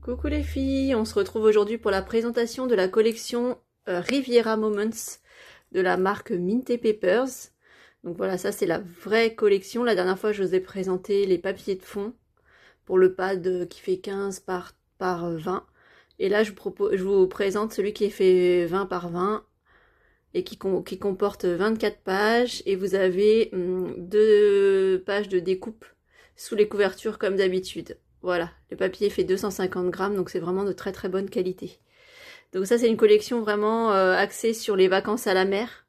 Coucou les filles, on se retrouve aujourd'hui pour la présentation de la collection Riviera Moments de la marque Mint Papers. Donc voilà, ça c'est la vraie collection. La dernière fois je vous ai présenté les papiers de fond pour le pad qui fait 15 par 20. Et là je vous présente celui qui est fait 20 par 20 et qui comporte 24 pages. Et vous avez 2 pages de découpe sous les couvertures comme d'habitude. Voilà, le papier fait 250 grammes, donc c'est vraiment de très très bonne qualité. Donc ça c'est une collection vraiment axée sur les vacances à la mer.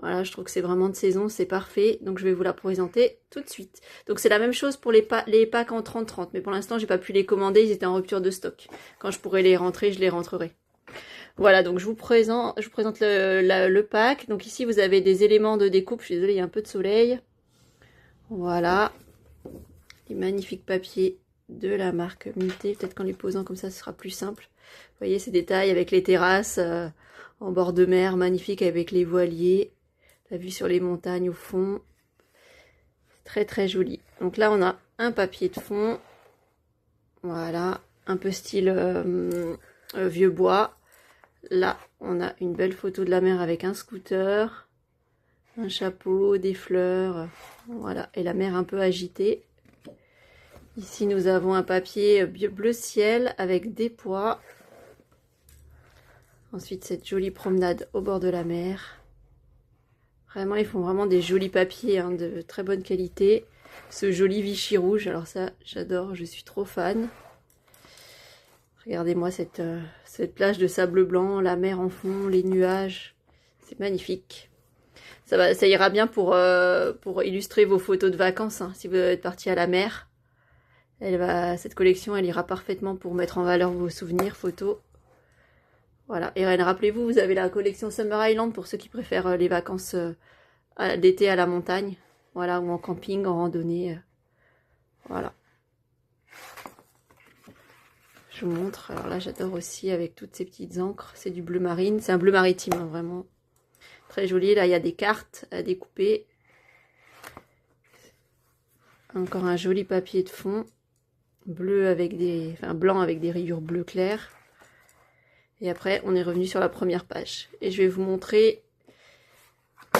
Voilà, je trouve que c'est vraiment de saison, c'est parfait. Donc je vais vous la présenter tout de suite. Donc c'est la même chose pour les packs en 30-30, mais pour l'instant j'ai pas pu les commander, ils étaient en rupture de stock. Quand je pourrai les rentrer, je les rentrerai. Voilà, donc je vous présente le pack. Donc ici vous avez des éléments de découpe, je suis désolée, il y a un peu de soleil. Voilà, les magnifiques papiers de la marque Minté. Peut-être qu'en les posant comme ça, ce sera plus simple. Vous voyez ces détails avec les terrasses en bord de mer, magnifique avec les voiliers. La vue sur les montagnes au fond. Très très joli. Donc là, on a un papier de fond. Voilà, un peu style vieux bois. Là, on a une belle photo de la mer avec un scooter, un chapeau, des fleurs. Voilà, et la mer un peu agitée. Ici, nous avons un papier bleu ciel avec des pois. Ensuite, cette jolie promenade au bord de la mer. Vraiment, ils font vraiment des jolis papiers hein, de très bonne qualité. Ce joli Vichy rouge, alors ça, j'adore, je suis trop fan. Regardez-moi cette plage de sable blanc, la mer en fond, les nuages. C'est magnifique. Ça ira bien pour illustrer vos photos de vacances, hein, si vous êtes parti à la mer. Cette collection, elle ira parfaitement pour mettre en valeur vos souvenirs, photos. Voilà. Et rappelez-vous, vous avez la collection Summer Island pour ceux qui préfèrent les vacances d'été à la montagne. Voilà, ou en camping, en randonnée. Voilà. Je vous montre. Alors là, j'adore aussi avec toutes ces petites encres. C'est du bleu marine. C'est un bleu maritime, hein, vraiment. Très joli. Là, il y a des cartes à découper. Encore un joli papier de fond. Bleu avec blanc avec des rayures bleu clair. Et après, on est revenu sur la première page. Et je vais vous montrer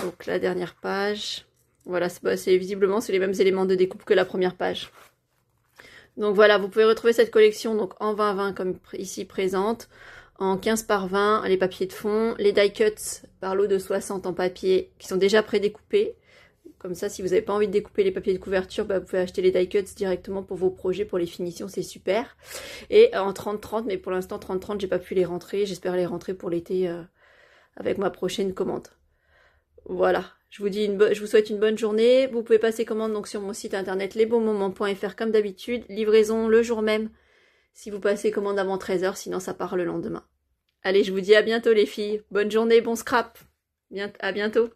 donc la dernière page. Voilà, visiblement, c'est les mêmes éléments de découpe que la première page. Donc voilà, vous pouvez retrouver cette collection donc en 20-20 comme ici présente, en 15 par 20 les papiers de fond, les die cuts par lot de 60 en papier qui sont déjà prédécoupés. Comme ça, si vous n'avez pas envie de découper les papiers de couverture, vous pouvez acheter les die cuts directement pour vos projets, pour les finitions, c'est super. Et en 30-30, mais pour l'instant 30-30, j'ai pas pu les rentrer. J'espère les rentrer pour l'été avec ma prochaine commande. Voilà, je vous souhaite une bonne journée. Vous pouvez passer commande donc sur mon site internet lesbonsmoments.fr comme d'habitude. Livraison le jour même si vous passez commande avant 13 h, sinon ça part le lendemain. Allez, je vous dis à bientôt les filles. Bonne journée, bon scrap. À bientôt.